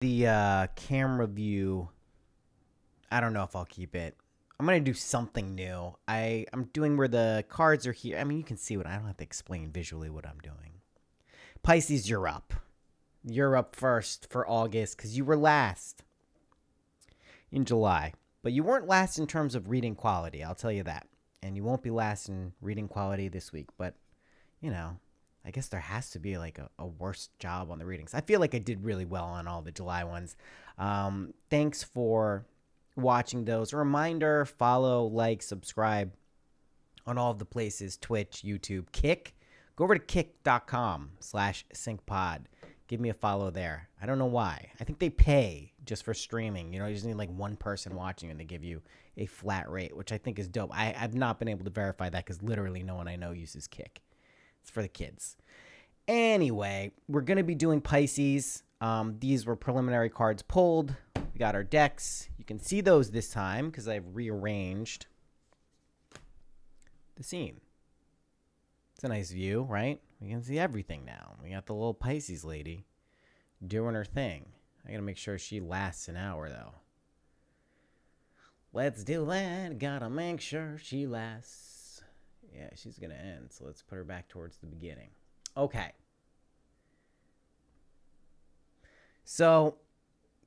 The camera view, I don't know if I'll keep it. I'm gonna do something new. I'm doing where the cards are here. I mean, you can see what I don't have to explain visually what I'm doing. Pisces, you're up. You're up first for August because you were last in July, but you weren't last in terms of reading quality. I'll tell you that, and you won't be last in reading quality this week. But you know, I guess there has to be like a worse job on the readings. I feel like I did really well on all the July ones. Thanks for watching those. A reminder, follow, like, subscribe on all of the places, Twitch, YouTube, Kick. Go over to kick.com/syncpod. Give me a follow there. I don't know why. I think they pay just for streaming. You just need like one person watching and they give you a flat rate, which I think is dope. I've not been able to verify that because literally no one I know uses Kick. It's for the kids. Anyway, we're going to be doing Pisces. These were preliminary cards pulled. We got our decks. You can see those this time because I've rearranged the scene. It's a nice view, right? We can see everything now. We got the little Pisces lady doing her thing. I got to make sure she lasts an hour, though. Let's do that. Gotta make sure she lasts. Yeah, she's going to end, so let's put her back towards the beginning. Okay. So,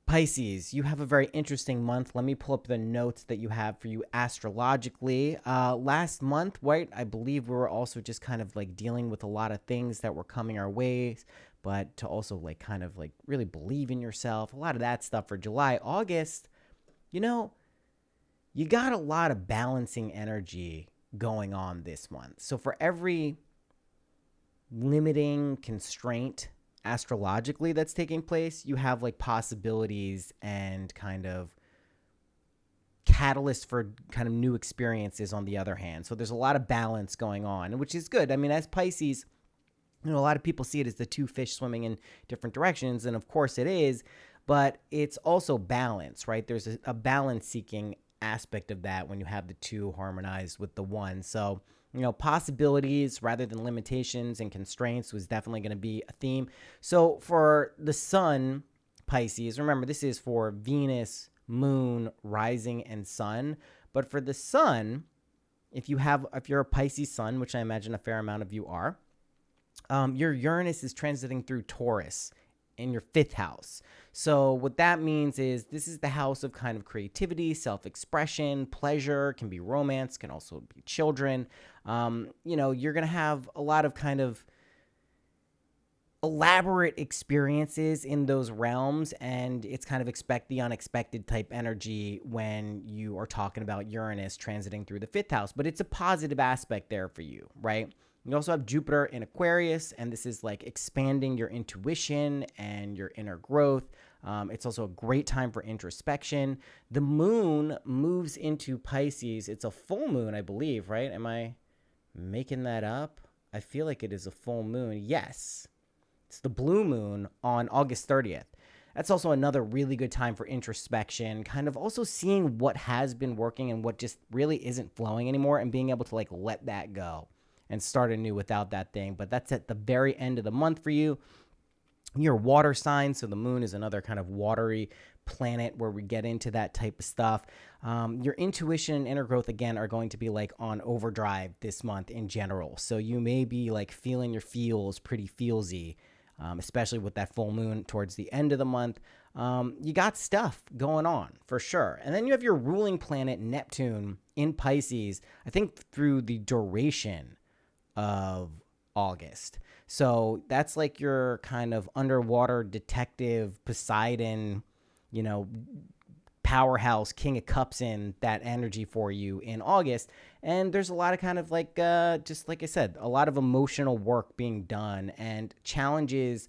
Pisces, you have a very interesting month. Let me pull up the notes that you have for you astrologically. Last month, right, I believe we were also just kind of like dealing with a lot of things that were coming our ways, but to also like kind of like really believe in yourself. A lot of that stuff for July. August, you got a lot of balancing energy going on this month. So for every limiting constraint astrologically that's taking place, you have like possibilities and kind of catalyst for kind of new experiences on the other hand. So there's a lot of balance going on, which is good. I mean, as Pisces, a lot of people see it as the two fish swimming in different directions, and of course it is, but it's also balance, right? There's a balance seeking aspect of that when you have the two harmonized with the one. So possibilities rather than limitations and constraints was definitely going to be a theme. So for the sun, Pisces, remember this is for Venus, moon, rising, and sun. But for the sun, if you're a Pisces sun, which I imagine a fair amount of you are, your Uranus is transiting through Taurus in your fifth house. So what that means is this is the house of kind of creativity, self-expression, pleasure, can be romance, can also be children. You're going to have a lot of kind of elaborate experiences in those realms, and it's kind of expect the unexpected type energy when you are talking about Uranus transiting through the fifth house. But it's a positive aspect there for you, right? You also have Jupiter in Aquarius, and this is like expanding your intuition and your inner growth. It's also a great time for introspection. The moon moves into Pisces. It's a full moon, I believe, right? Am I making that up? I feel like it is a full moon. Yes. It's the blue moon on August 30th. That's also another really good time for introspection, kind of also seeing what has been working and what just really isn't flowing anymore and being able to like let that go and start anew without that thing. But that's at the very end of the month for you. You're a water sign, so the moon is another kind of watery planet where we get into that type of stuff. Your intuition and inner growth, again, are going to be like on overdrive this month in general. So you may be like feeling your feels pretty feelsy, especially with that full moon towards the end of the month. You got stuff going on for sure. And then you have your ruling planet, Neptune, in Pisces, I think through the duration of August. So that's like your kind of underwater detective Poseidon, powerhouse, King of Cups in that energy for you in August. And there's a lot of kind of like, just like I said, a lot of emotional work being done and challenges,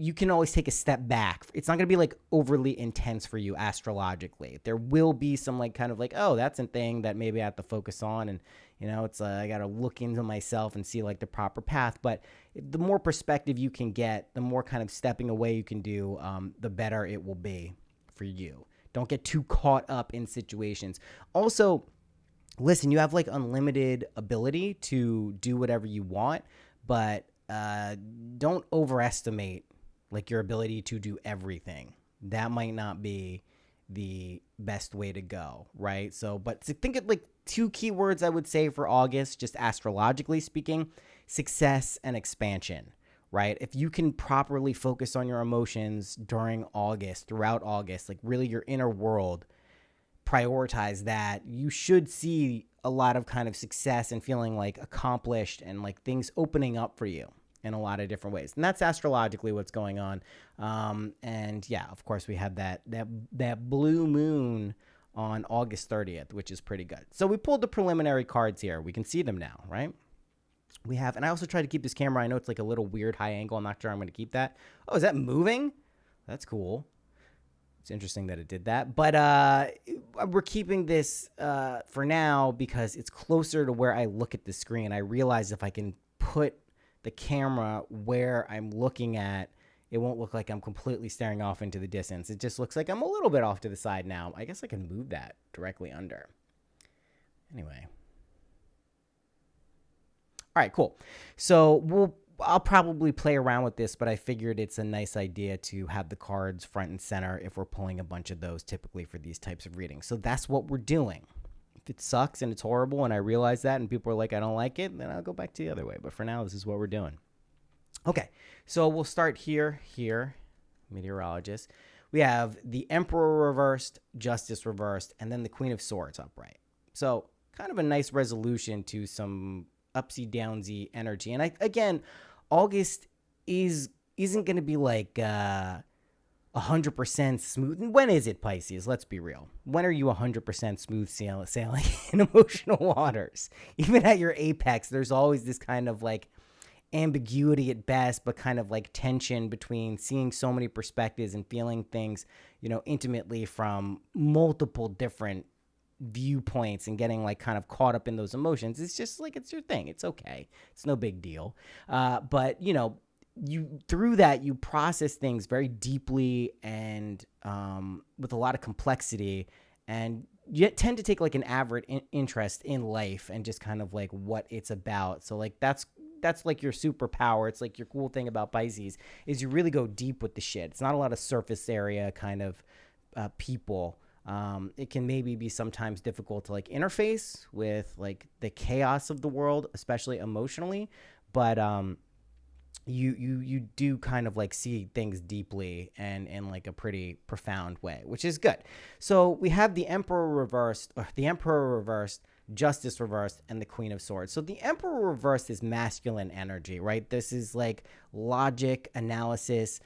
you can always take a step back. It's not going to be like overly intense for you astrologically. There will be some like kind of like, oh, that's a thing that maybe I have to focus on. And, it's I got to look into myself and see like the proper path. But the more perspective you can get, the more kind of stepping away you can do, the better it will be for you. Don't get too caught up in situations. Also, listen, you have like unlimited ability to do whatever you want, but don't overestimate like your ability to do everything. That might not be the best way to go, right? So, but to think of like two keywords I would say for August, just astrologically speaking, success and expansion, right? If you can properly focus on your emotions during August, throughout August, like really your inner world, prioritize that, you should see a lot of kind of success and feeling like accomplished and like things opening up for you in a lot of different ways. And that's astrologically what's going on. And yeah, of course we have that blue moon on August 30th, which is pretty good. So we pulled the preliminary cards here. We can see them now, right? We have, and I also tried to keep this camera. I know it's like a little weird high angle. I'm not sure I'm going to keep that. Oh, is that moving? That's cool. It's interesting that it did that. But we're keeping this for now because it's closer to where I look at the screen. I realize if I can put the camera where I'm looking at, it won't look like I'm completely staring off into the distance. It just looks like I'm a little bit off to the side now. I guess I can move that directly under. Anyway. All right, cool. So I'll probably play around with this, but I figured it's a nice idea to have the cards front and center if we're pulling a bunch of those typically for these types of readings. So that's what we're doing. If it sucks and it's horrible and I realize that and people are like, I don't like it, then I'll go back to the other way. But for now, this is what we're doing. Okay, so we'll start here, meteorologist. We have the Emperor reversed, Justice reversed, and then the Queen of Swords upright. So kind of a nice resolution to some upsy downsy energy. And again, August isn't going to be like 100% smooth. When is it, Pisces? Let's be real. When are you 100% smooth sailing in emotional waters? Even at your apex, there's always this kind of like ambiguity at best, but kind of like tension between seeing so many perspectives and feeling things, intimately from multiple different viewpoints and getting like kind of caught up in those emotions. It's just like, it's your thing. It's okay. It's no big deal. But you through that, you process things very deeply and with a lot of complexity, and you tend to take like an avid interest in life and just kind of like what it's about. So like that's like your superpower. It's like your cool thing about Pisces is you really go deep with the shit. It's not a lot of surface area kind of people. It can maybe be sometimes difficult to like interface with like the chaos of the world, especially emotionally, but you do kind of like see things deeply and in like a pretty profound way, which is good. So we have the Emperor reversed, Justice reversed, and the Queen of Swords. So the Emperor reversed is masculine energy, right? This is like logic, analysis,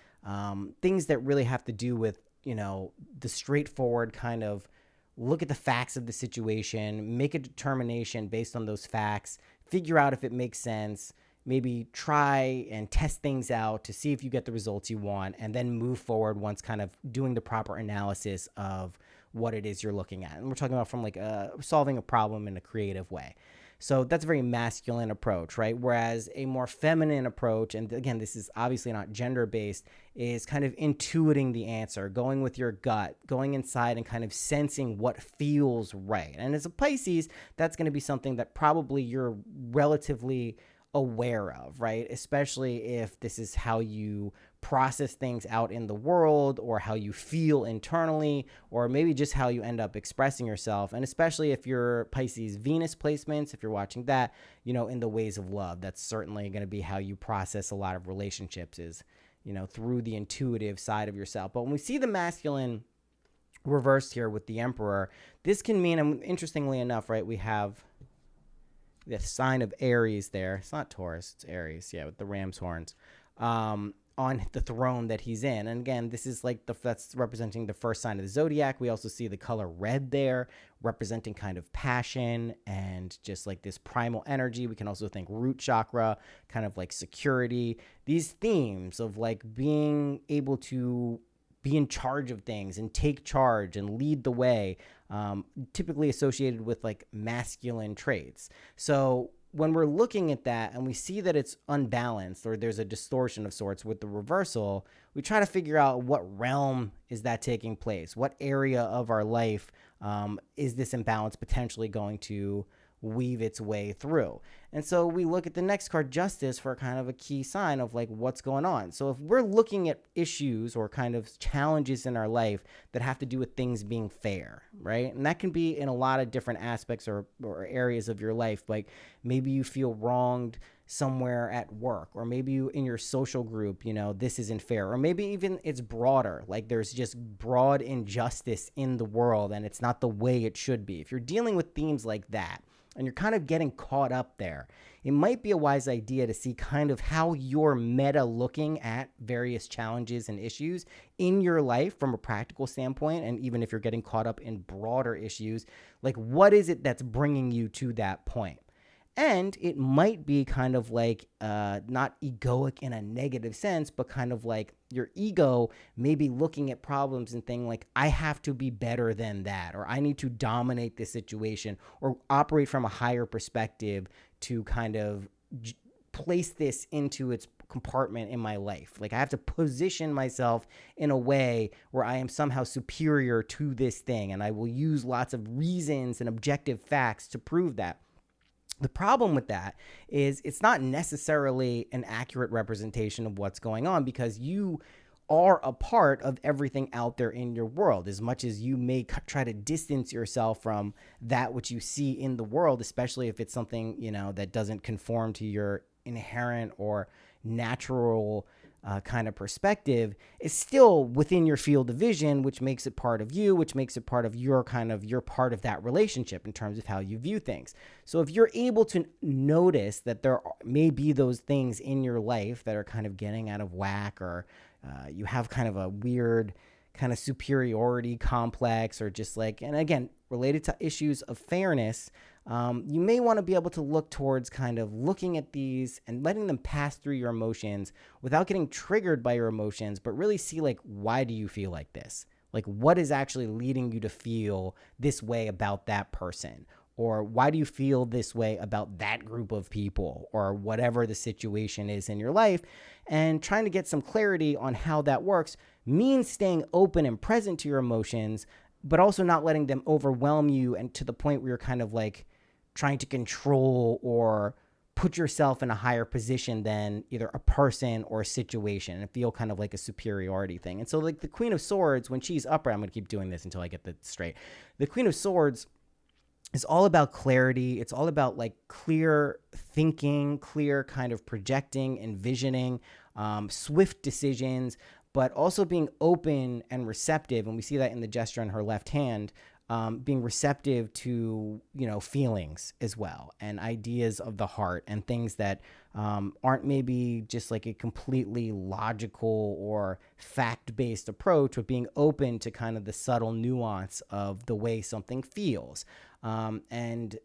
things that really have to do with the straightforward kind of look at the facts of the situation, make a determination based on those facts, figure out if it makes sense, maybe try and test things out to see if you get the results you want, and then move forward once kind of doing the proper analysis of what it is you're looking at. And we're talking about from like solving a problem in a creative way. So that's a very masculine approach, right? Whereas a more feminine approach, and again, this is obviously not gender-based, is kind of intuiting the answer, going with your gut, going inside and kind of sensing what feels right. And as a Pisces, that's going to be something that probably you're relatively aware of, right? Especially if this is how you process things out in the world, or how you feel internally, or maybe just how you end up expressing yourself. And especially if you're Pisces Venus placements, if you're watching that, in the ways of love, that's certainly going to be how you process a lot of relationships is, through the intuitive side of yourself. But when we see the masculine reversed here with the Emperor, this can mean, and interestingly enough, right, we have the sign of Aries there. It's not Taurus, it's Aries, yeah, with the ram's horns. On the throne that he's in. And again, this is like that's representing the first sign of the Zodiac. We also see the color red there, representing kind of passion and just like this primal energy. We can also think root chakra, kind of like security. These themes of like being able to be in charge of things and take charge and lead the way, typically associated with like masculine traits. So when we're looking at that and we see that it's unbalanced or there's a distortion of sorts with the reversal, we try to figure out what realm is that taking place? What area of our life is this imbalance potentially going to weave its way through. And so we look at the next card, Justice, for kind of a key sign of like what's going on. So if we're looking at issues or kind of challenges in our life that have to do with things being fair, right? And that can be in a lot of different aspects or areas of your life. Like maybe you feel wronged somewhere at work, or maybe you in your social group, you know, this isn't fair, or maybe even it's broader, like there's just broad injustice in the world and it's not the way it should be. If you're dealing with themes like that and you're kind of getting caught up there, it might be a wise idea to see kind of how you're meta looking at various challenges and issues in your life from a practical standpoint. And even if you're getting caught up in broader issues, like what is it that's bringing you to that point? And it might be kind of like not egoic in a negative sense, but kind of like your ego maybe looking at problems and thinking like, I have to be better than that, or I need to dominate this situation or operate from a higher perspective to kind of place this into its compartment in my life. Like I have to position myself in a way where I am somehow superior to this thing. And I will use lots of reasons and objective facts to prove that. The problem with that is it's not necessarily an accurate representation of what's going on, because you are a part of everything out there in your world. As much as you may try to distance yourself from that which you see in the world, especially if it's something, you know, that doesn't conform to your inherent or natural kind of perspective, is still within your field of vision, which makes it part of you, which makes it part of your part of that relationship in terms of how you view things. So if you're able to notice that there may be those things in your life that are kind of getting out of whack, or you have kind of a weird kind of superiority complex, or just like, and again, related to issues of fairness, you may want to be able to look towards kind of looking at these and letting them pass through your emotions without getting triggered by your emotions, but really see like, why do you feel like this? Like what is actually leading you to feel this way about that person? Or why do you feel this way about that group of people, or whatever the situation is in your life? And trying to get some clarity on how that works means staying open and present to your emotions, but also not letting them overwhelm you and to the point where you're kind of like trying to control or put yourself in a higher position than either a person or a situation, and feel kind of like a superiority thing. And so like the Queen of Swords, when she's upright, I'm going to keep doing this until I get that straight. The Queen of Swords is all about clarity. It's all about like clear thinking, clear kind of projecting, envisioning, swift decisions, but also being open and receptive. And we see that in the gesture on her left hand, being receptive to, you know, feelings as well, and ideas of the heart, and things that aren't maybe just like a completely logical or fact-based approach, but being open to kind of the subtle nuance of the way something feels. And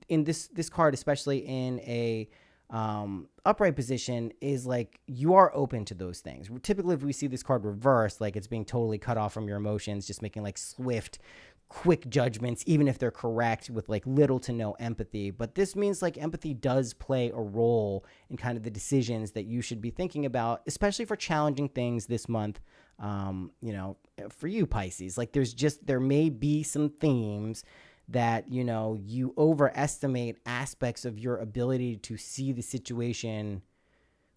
in this card, especially in a upright position, is like you are open to those things. Typically, if we see this card reversed, like it's being totally cut off from your emotions, just making like swift, quick judgments, even if they're correct, with like little to no empathy. But this means like empathy does play a role in kind of the decisions that you should be thinking about, especially for challenging things this month. You know, for you Pisces, like there may be some themes that, you know, you overestimate aspects of your ability to see the situation,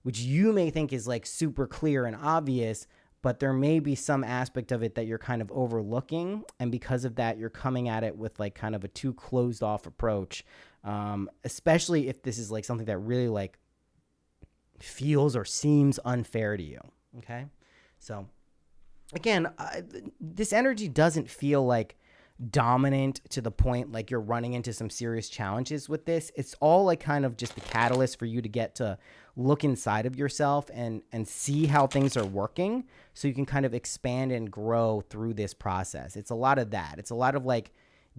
which you may think is like super clear and obvious, but there may be some aspect of it that you're kind of overlooking. And because of that, you're coming at it with like kind of a too closed off approach. Especially if this is like something that really like feels or seems unfair to you. Okay. So again, this energy doesn't feel like dominant to the point like you're running into some serious challenges with this. It's all like kind of just the catalyst for you to get to look inside of yourself and see how things are working, so you can kind of expand and grow through this process. It's a lot of that. It's a lot of like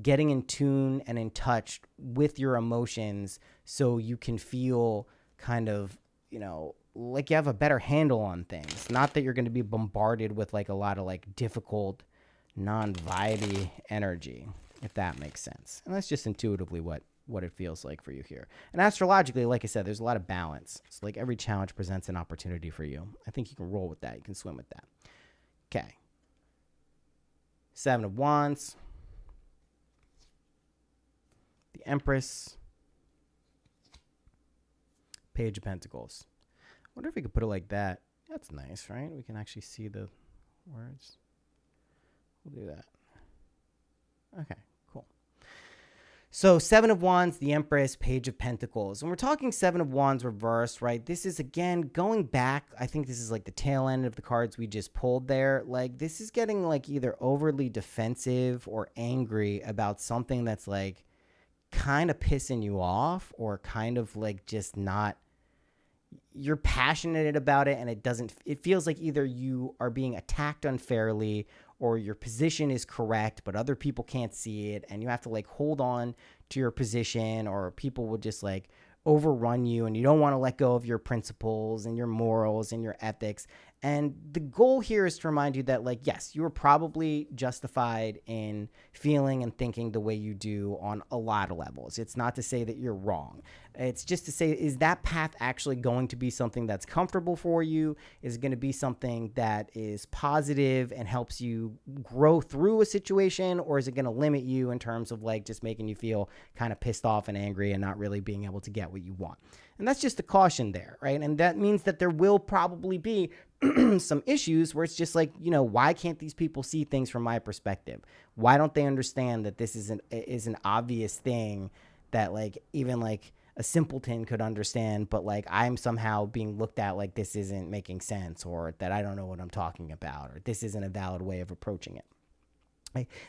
getting in tune and in touch with your emotions, so you can feel kind of, you know, like you have a better handle on things. Not that you're going to be bombarded with like a lot of like difficult non-vibey energy, if that makes sense. And that's just intuitively what it feels like for you here. And astrologically, like I said, there's a lot of balance. So like every challenge presents an opportunity for you. I think you can roll with that. You can swim with that. Okay. 7 of Wands. The Empress. Page of Pentacles. I wonder if we could put it like that. That's nice, right? We can actually see the words. We'll do that. Okay, cool. So 7 of Wands, the Empress, Page of Pentacles. When we're talking 7 of Wands reversed, right, this is, again, going back. I think this is like the tail end of the cards we just pulled there. Like, this is getting like either overly defensive or angry about something that's like kind of pissing you off, or kind of like just not, you're passionate about it, and it feels like either you are being attacked unfairly, or your position is correct, but other people can't see it, and you have to like hold on to your position, or people will just like overrun you, and you don't want to let go of your principles and your morals and your ethics. And the goal here is to remind you that, like, yes, you are probably justified in feeling and thinking the way you do on a lot of levels. It's not to say that you're wrong. It's just to say, is that path actually going to be something that's comfortable for you? Is it going to be something that is positive and helps you grow through a situation? Or is it going to limit you in terms of like just making you feel kind of pissed off and angry and not really being able to get what you want? And that's just a caution there, right? And that means that there will probably be some issues where it's just like, you know, why can't these people see things from my perspective? Why don't they understand that this is an obvious thing that like even like a simpleton could understand, but like I'm somehow being looked at like this isn't making sense, or that I don't know what I'm talking about, or this isn't a valid way of approaching it.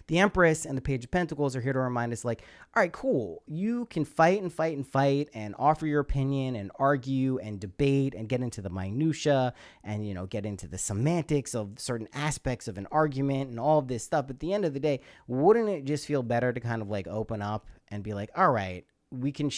The Empress and the Page of Pentacles are here to remind us, like, all right, cool. You can fight and fight and fight and offer your opinion and argue and debate and get into the minutia and, you know, get into the semantics of certain aspects of an argument and all of this stuff. But at the end of the day, wouldn't it just feel better to kind of like open up and be like, all right, we can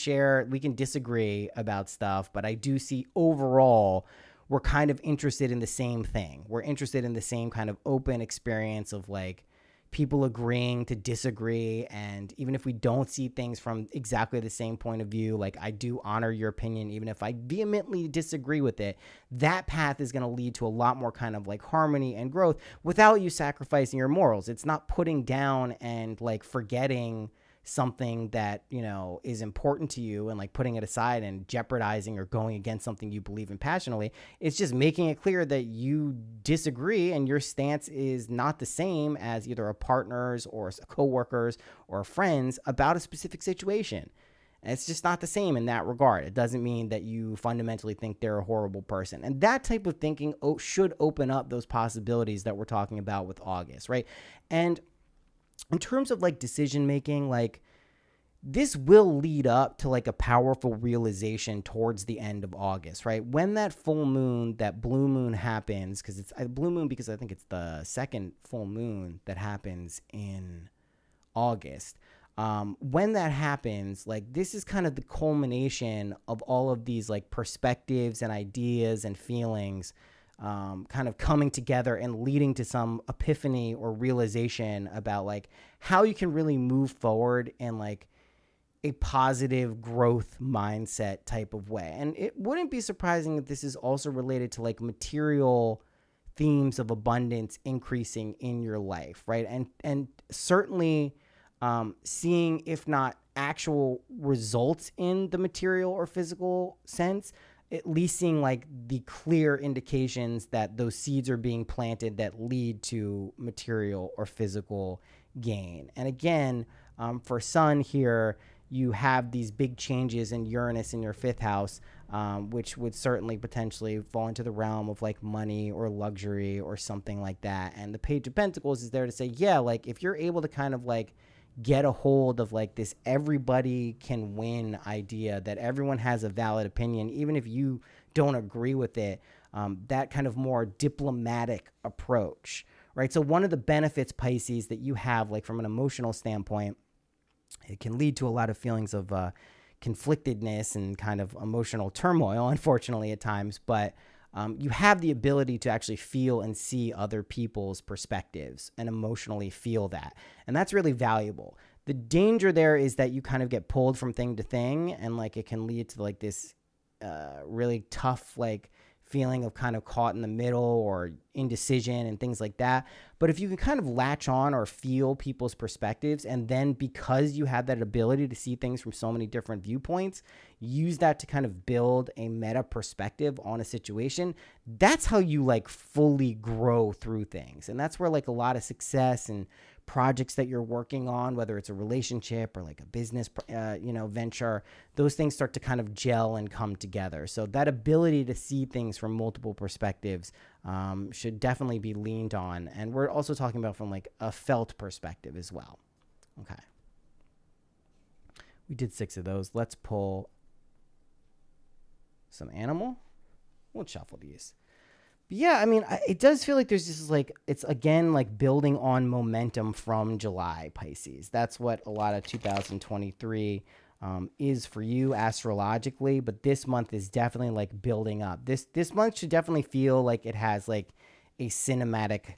disagree about stuff, but I do see overall we're kind of interested in the same thing. We're interested in the same kind of open experience of like people agreeing to disagree. And even if we don't see things from exactly the same point of view, like I do honor your opinion, even if I vehemently disagree with it, that path is going to lead to a lot more kind of like harmony and growth without you sacrificing your morals. It's not putting down and like forgetting something that, you know, is important to you and like putting it aside and jeopardizing or going against something you believe in passionately. It's just making it clear that you disagree and your stance is not the same as either a partner's or a coworker's or a friend's about a specific situation. And it's just not the same in that regard. It doesn't mean that you fundamentally think they're a horrible person. And that type of thinking should open up those possibilities that we're talking about with August, right? And in terms of like decision making, like this will lead up to like a powerful realization towards the end of August, right? When that full moon, that blue moon happens, because it's a blue moon because I think it's the second full moon that happens in August. When that happens, like this is kind of the culmination of all of these like perspectives and ideas and feelings kind of coming together and leading to some epiphany or realization about like how you can really move forward in like a positive growth mindset type of way. And it wouldn't be surprising if this is also related to like material themes of abundance increasing in your life, right? And certainly seeing, if not actual results in the material or physical sense, at least seeing like the clear indications that those seeds are being planted that lead to material or physical gain. And again, for Sun here, you have these big changes in Uranus in your 5th house, which would certainly potentially fall into the realm of like money or luxury or something like that. And the Page of Pentacles is there to say, yeah, like if you're able to kind of like get a hold of like this everybody can win idea, that everyone has a valid opinion, even if you don't agree with it, that kind of more diplomatic approach, right? So one of the benefits, Pisces, that you have like from an emotional standpoint, it can lead to a lot of feelings of conflictedness and kind of emotional turmoil, unfortunately, at times, but you have the ability to actually feel and see other people's perspectives and emotionally feel that. And that's really valuable. The danger there is that you kind of get pulled from thing to thing, and like it can lead to like this really tough like feeling of kind of caught in the middle, or indecision and things like that. But if you can kind of latch on or feel people's perspectives, and then because you have that ability to see things from so many different viewpoints, use that to kind of build a meta perspective on a situation, that's how you like fully grow through things. And that's where like a lot of success and projects that you're working on, whether it's a relationship or like a business, venture, those things start to kind of gel and come together. So that ability to see things from multiple perspectives should definitely be leaned on. And we're also talking about from like a felt perspective as well. Okay. We did 6 of those. Let's pull some animal. We'll shuffle these. Yeah, I mean, it does feel like there's just like, it's again like building on momentum from July, Pisces. That's what a lot of 2023 is for you astrologically, but this month is definitely like building up. This month should definitely feel like it has like a cinematic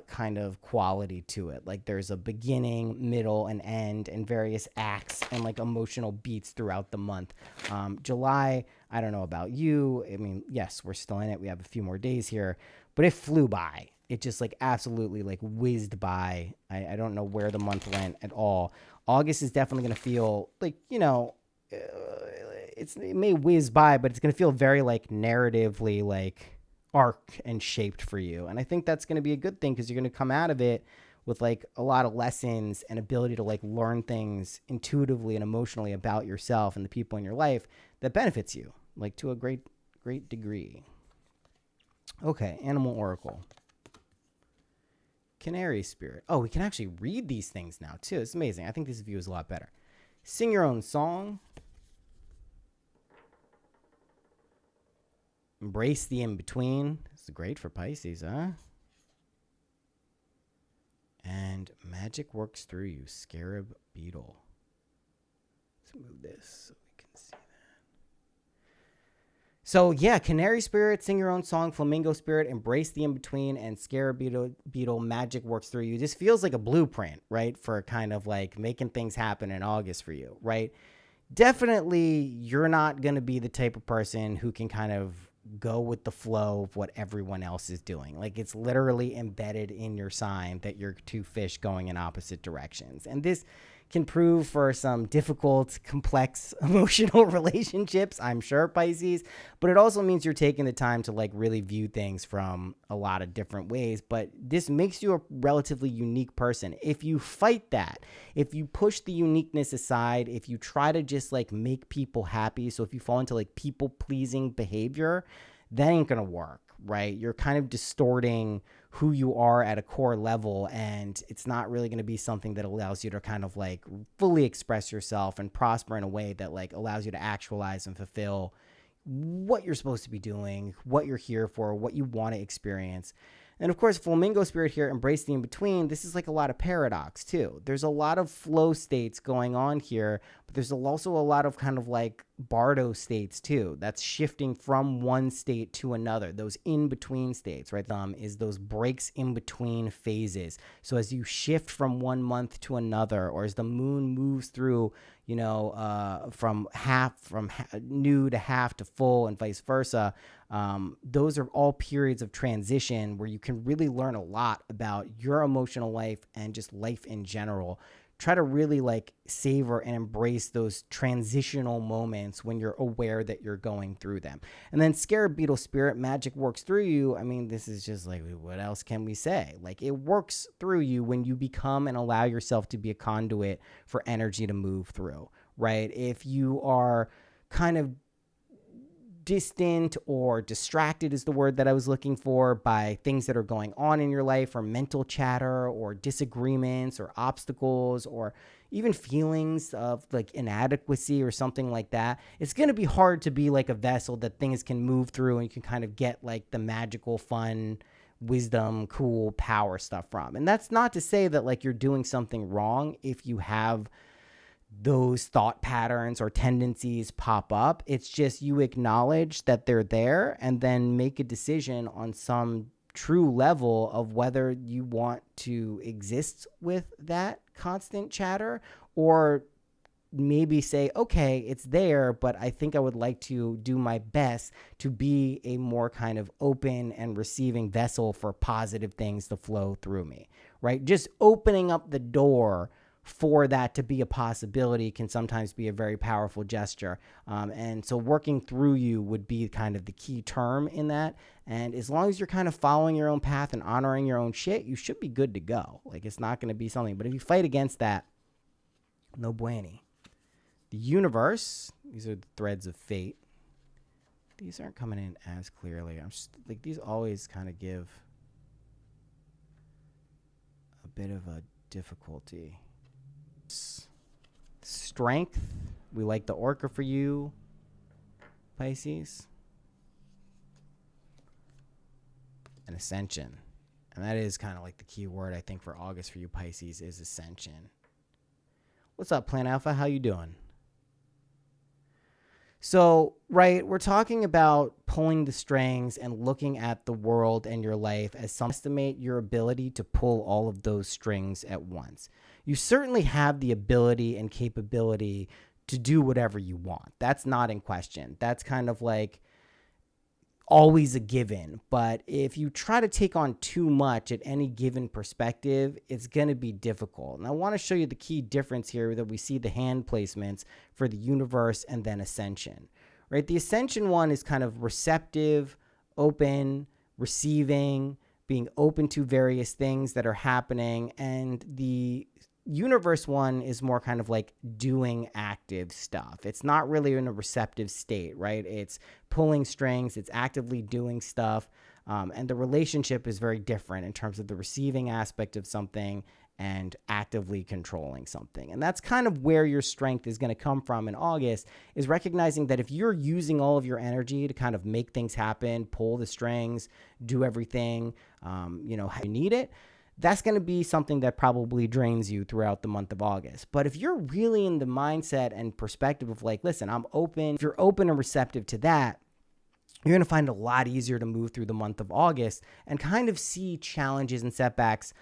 kind of quality to it. Like there's a beginning, middle, and end, and various acts and like emotional beats throughout the month. July, I don't know about you. I mean, yes, we're still in it. We have a few more days here, but it flew by. It just like absolutely like whizzed by. I don't know where the month went at all. August is definitely going to feel like, it may whiz by, but it's going to feel very like narratively like arc and shaped for you. And I think that's going to be a good thing because you're going to come out of it with like a lot of lessons and ability to like learn things intuitively and emotionally about yourself and the people in your life that benefits you like to a great degree. Okay, animal oracle. Canary spirit. Oh, we can actually read these things now too. It's amazing. I think this view is a lot better. Sing your own song. Embrace the in-between. This is great for Pisces, huh? And magic works through you. Scarab beetle. Let's move this so we can see that. So yeah, canary spirit, sing your own song, flamingo spirit, embrace the in-between, and scarab beetle, magic works through you. This feels like a blueprint, right? For kind of like making things happen in August for you, right? Definitely, you're not going to be the type of person who can kind of go with the flow of what everyone else is doing. Like it's literally embedded in your sign that you're two fish going in opposite directions. And this can prove for some difficult, complex emotional relationships, I'm sure, Pisces, but it also means you're taking the time to like really view things from a lot of different ways. But this makes you a relatively unique person. If you fight that, if you push the uniqueness aside, if you try to just like make people happy, so if you fall into like people pleasing behavior, that ain't gonna work, right? You're kind of distorting who you are at a core level, and it's not really going to be something that allows you to kind of like fully express yourself and prosper in a way that like allows you to actualize and fulfill what you're supposed to be doing, what you're here for, what you want to experience. And of course, flamingo spirit here, embrace the in-between. This is like a lot of paradox too. There's a lot of flow states going on here, but there's also a lot of kind of like bardo states too. That's shifting from one state to another. Those in-between states, right? Is those breaks in between phases. So as you shift from one month to another, or as the moon moves through, from new to half to full and vice versa, those are all periods of transition where you can really learn a lot about your emotional life and just life in general. Try to really like savor and embrace those transitional moments when you're aware that you're going through them. And then scarab beetle spirit, magic works through you. I mean, this is just like, what else can we say? Like it works through you when you become and allow yourself to be a conduit for energy to move through, right? If you are kind of distant or distracted is the word that I was looking for by things that are going on in your life, or mental chatter or disagreements or obstacles or even feelings of like inadequacy or something like that, it's going to be hard to be like a vessel that things can move through and you can kind of get like the magical, fun, wisdom, cool power stuff from. And that's not to say that like you're doing something wrong if you have those thought patterns or tendencies pop up. It's just you acknowledge that they're there and then make a decision on some true level of whether you want to exist with that constant chatter or maybe say, okay, it's there, but I think I would like to do my best to be a more kind of open and receiving vessel for positive things to flow through me, right? Just opening up the door for that to be a possibility can sometimes be a very powerful gesture. And so working through you would be kind of the key term in that. And as long as you're kind of following your own path and honoring your own shit, you should be good to go. Like, it's not going to be something, but if you fight against that, no bueno. The universe, these are the threads of fate. These aren't coming in as clearly. I'm just like, these always kind of give a bit of a difficulty. Strength, we like the orca for you, Pisces. And ascension, and that is kind of like the key word I think for August for you Pisces, is ascension. What's up, Plan Alpha? How you doing? So, right, we're talking about pulling the strings and looking at the world and your life as some estimate your ability to pull all of those strings at once. You certainly have the ability and capability to do whatever you want. That's not in question. That's kind of like always a given. But if you try to take on too much at any given perspective, it's going to be difficult. And I want to show you the key difference here that we see the hand placements for the universe and then ascension, right? The ascension one is kind of receptive, open, receiving, being open to various things that are happening. And the universe one is more kind of like doing active stuff. It's not really in a receptive state, right? It's pulling strings, it's actively doing stuff. And the relationship is very different in terms of the receiving aspect of something and actively controlling something. And that's kind of where your strength is going to come from in August, is recognizing that if you're using all of your energy to kind of make things happen, pull the strings, do everything, how you need it, that's going to be something that probably drains you throughout the month of August. But if you're really in the mindset and perspective of like, listen, I'm open, if you're open and receptive to that, you're going to find it a lot easier to move through the month of August and kind of see challenges and setbacks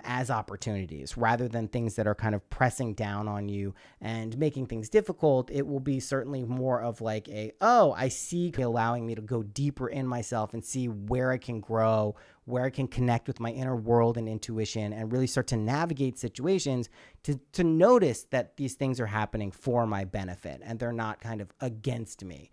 as opportunities rather than things that are kind of pressing down on you and making things difficult. It will be certainly more of like I see, allowing me to go deeper in myself and see where I can grow, where I can connect with my inner world and intuition and really start to navigate situations to notice that these things are happening for my benefit and they're not kind of against me.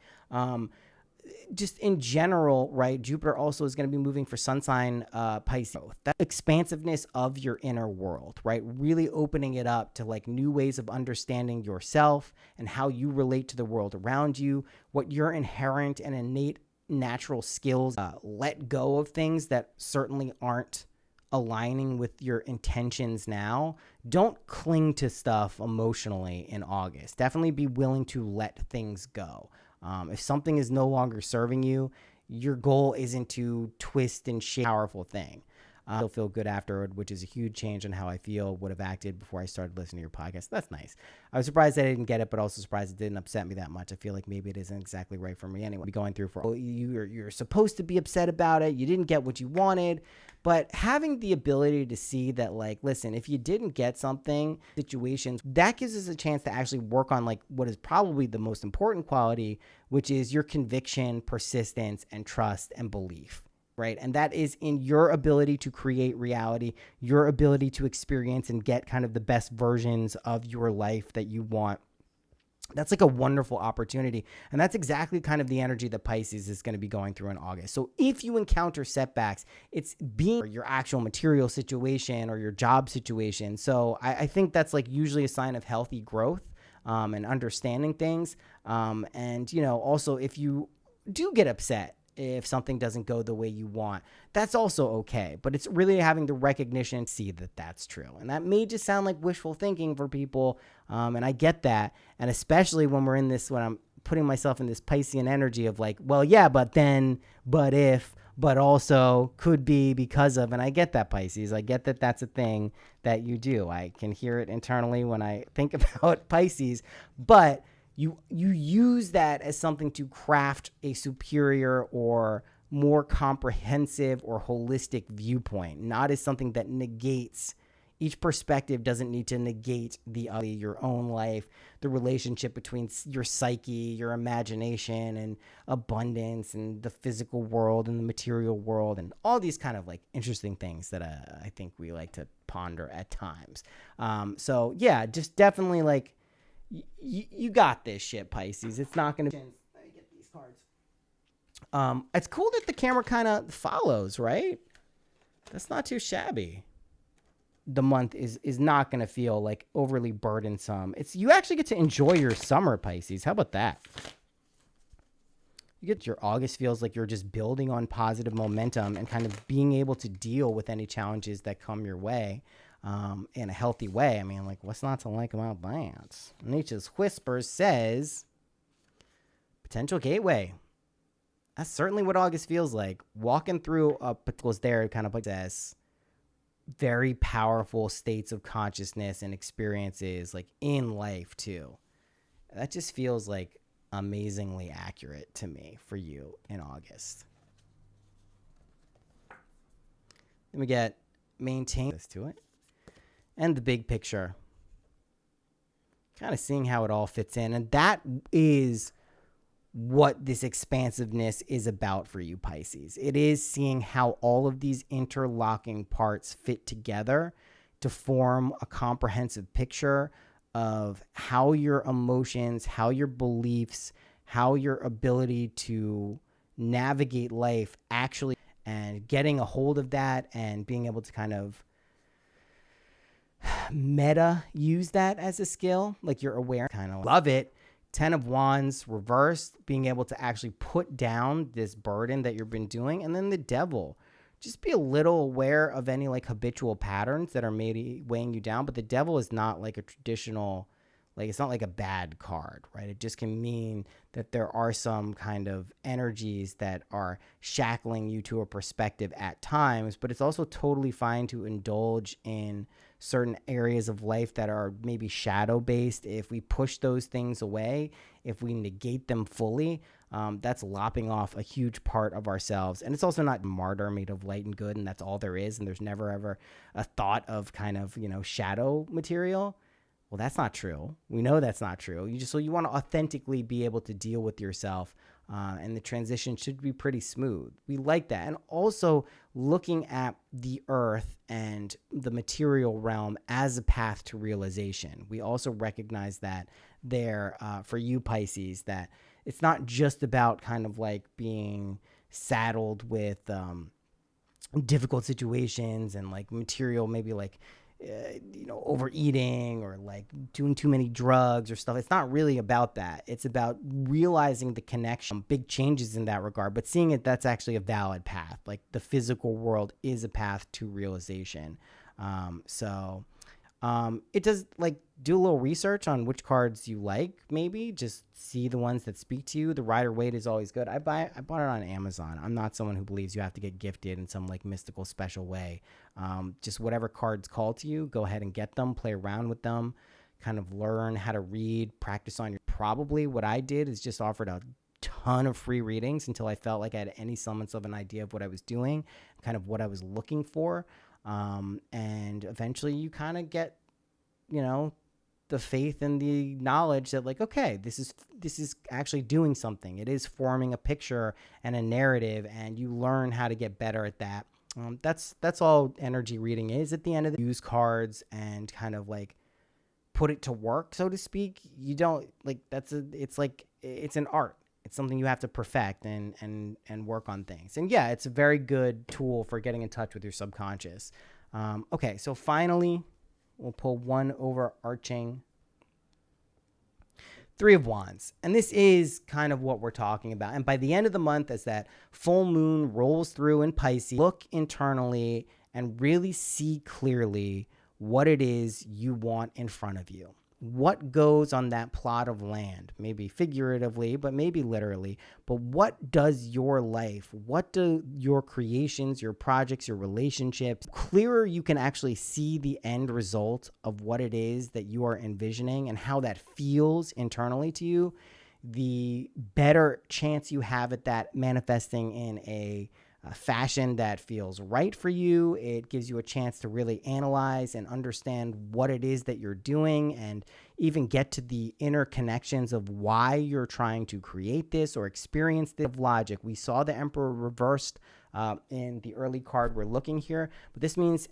Just in general, right, Jupiter also is going to be moving for sun sign Pisces. That expansiveness of your inner world, right, really opening it up to like new ways of understanding yourself and how you relate to the world around you, what your inherent and innate natural skills, let go of things that certainly aren't aligning with your intentions now. Don't cling to stuff emotionally in August. Definitely be willing to let things go. If something is no longer serving you, your goal isn't to twist and shape a powerful thing. I'll feel good afterward, which is a huge change on how I would have acted before I started listening to your podcast. That's nice. I was surprised that I didn't get it, but also surprised it didn't upset me that much. I feel like maybe it isn't exactly right for me anyway. Be going through for you're supposed to be upset about it. You didn't get what you wanted, but having the ability to see that, like, listen, if you didn't get something, situations, that gives us a chance to actually work on like what is probably the most important quality, which is your conviction, persistence, and trust and belief. Right. And that is in your ability to create reality, your ability to experience and get kind of the best versions of your life that you want. That's like a wonderful opportunity. And that's exactly kind of the energy that Pisces is going to be going through in August. So if you encounter setbacks, it's being your actual material situation or your job situation. So I think that's like usually a sign of healthy growth and understanding things. And, also if you do get upset, if something doesn't go the way you want, that's also okay. But it's really having the recognition to see that that's true. And that may just sound like wishful thinking for people. And I get that. And especially when we're in this, when I'm putting myself in this Piscean energy of like, well, yeah, but then, but if, but also could be because of, and I get that, Pisces. I get that that's a thing that you do. I can hear it internally when I think about Pisces, but you use that as something to craft a superior or more comprehensive or holistic viewpoint, not as something that negates Each perspective doesn't need to negate the other, your own life, the relationship between your psyche, your imagination, and abundance, and the physical world and the material world, and all these kind of like interesting things that I think we like to ponder at times. So yeah, just definitely like you got this shit, Pisces. It's not going to. Let me get these cards. It's cool that the camera kind of follows, right? That's not too shabby. The month is not going to feel like overly burdensome. You actually get to enjoy your summer, Pisces. How about that? You get your August feels like you're just building on positive momentum and kind of being able to deal with any challenges that come your way in a healthy way. I mean, like, what's not to like about that? Nature's Whisper says potential gateway. That's certainly what August feels like. Walking through a was there kind of like this. Very powerful states of consciousness and experiences like in life too. That just feels like amazingly accurate to me for you in August. Then we get maintain this to it and the big picture, kind of seeing how it all fits in. And that is what this expansiveness is about for you, Pisces. It is seeing how all of these interlocking parts fit together to form a comprehensive picture of how your emotions, how your beliefs, how your ability to navigate life actually, and getting a hold of that and being able to kind of meta use that as a skill, like you're aware, kind of love it. 10 of Wands reversed, being able to actually put down this burden that you've been doing. And then the Devil, just be a little aware of any like habitual patterns that are maybe weighing you down. But the Devil is not like a traditional, like it's not like a bad card, right? It just can mean that there are some kind of energies that are shackling you to a perspective at times, but it's also totally fine to indulge in certain areas of life that are maybe shadow based. If we push those things away, if we negate them fully, that's lopping off a huge part of ourselves. And it's also not martyr made of light and good, and that's all there is. And there's never ever a thought of kind of, shadow material. Well, that's not true. We know that's not true. You want to authentically be able to deal with yourself, and the transition should be pretty smooth. We like that. And also looking at the earth and the material realm as a path to realization. We also recognize that there, for you, Pisces, that it's not just about kind of like being saddled with difficult situations and like material, maybe like overeating or like doing too many drugs or stuff. It's not really about that. It's about realizing the connection, big changes in that regard, but seeing it, that's actually a valid path. Like the physical world is a path to realization. It does like do a little research on which cards you like, maybe just see the ones that speak to you. The Rider-Waite is always good. I bought it on Amazon. I'm not someone who believes you have to get gifted in some like mystical special way. Just whatever cards call to you, go ahead and get them, play around with them, kind of learn how to read, practice on your. Probably what I did is just offered a ton of free readings until I felt like I had any semblance of an idea of what I was doing, kind of what I was looking for. And eventually you kind of get, the faith and the knowledge that like, okay, this is actually doing something. It is forming a picture and a narrative, and you learn how to get better at that. That's all energy reading is at the end of the use cards and kind of like put it to work, so to speak. You don't like, it's an art. It's something you have to perfect and work on things. And yeah, it's a very good tool for getting in touch with your subconscious. Okay. So finally, we'll pull one overarching Three of Wands. And this is kind of what we're talking about. And by the end of the month, as that full moon rolls through in Pisces, look internally and really see clearly what it is you want in front of you. What goes on that plot of land, maybe figuratively, but maybe literally. But what does your life, what do your creations, your projects, your relationships, clearer you can actually see the end result of what it is that you are envisioning and how that feels internally to you, the better chance you have at that manifesting in a fashion that feels right for you. It gives you a chance to really analyze and understand what it is that you're doing, and even get to the inner connections of why you're trying to create this or experience this logic. We saw the Emperor reversed in the early card we're looking here, but this means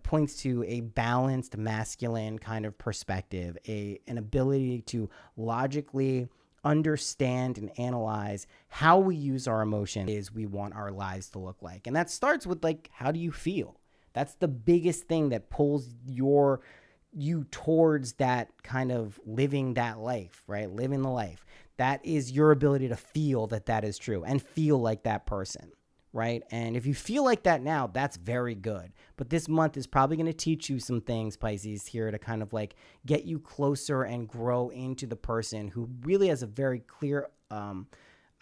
points to a balanced masculine kind of perspective, an ability to logically understand and analyze how we use our emotions is we want our lives to look like. And that starts with, like, how do you feel? That's the biggest thing that pulls you towards that kind of living that life, right? Living the life. That is your ability to feel that is true and feel like that person, right? And if you feel like that now, that's very good. But this month is probably going to teach you some things, Pisces, here to kind of like get you closer and grow into the person who really has a very clear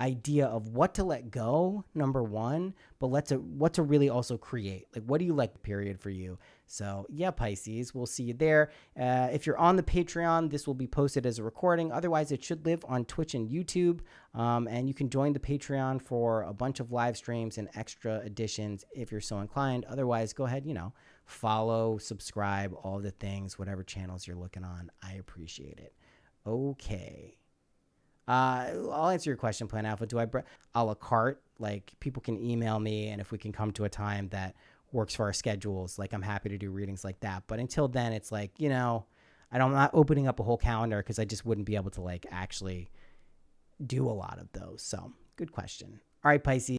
idea of what to let go, number one, but what to really also create. Like, what do you like, period, for you? So yeah, Pisces, we'll see you there. If you're on the Patreon, this will be posted as a recording. Otherwise, it should live on Twitch and YouTube. And you can join the Patreon for a bunch of live streams and extra editions if you're so inclined. Otherwise, go ahead, follow, subscribe, all the things, whatever channels you're looking on. I appreciate it. Okay. I'll answer your question, Plan Alpha. Do I a la carte? Like, people can email me, and if we can come to a time that works for our schedules, like, I'm happy to do readings like that. But until then, it's like, I'm not opening up a whole calendar because I just wouldn't be able to, like, actually do a lot of those. So, good question. All right, Pisces.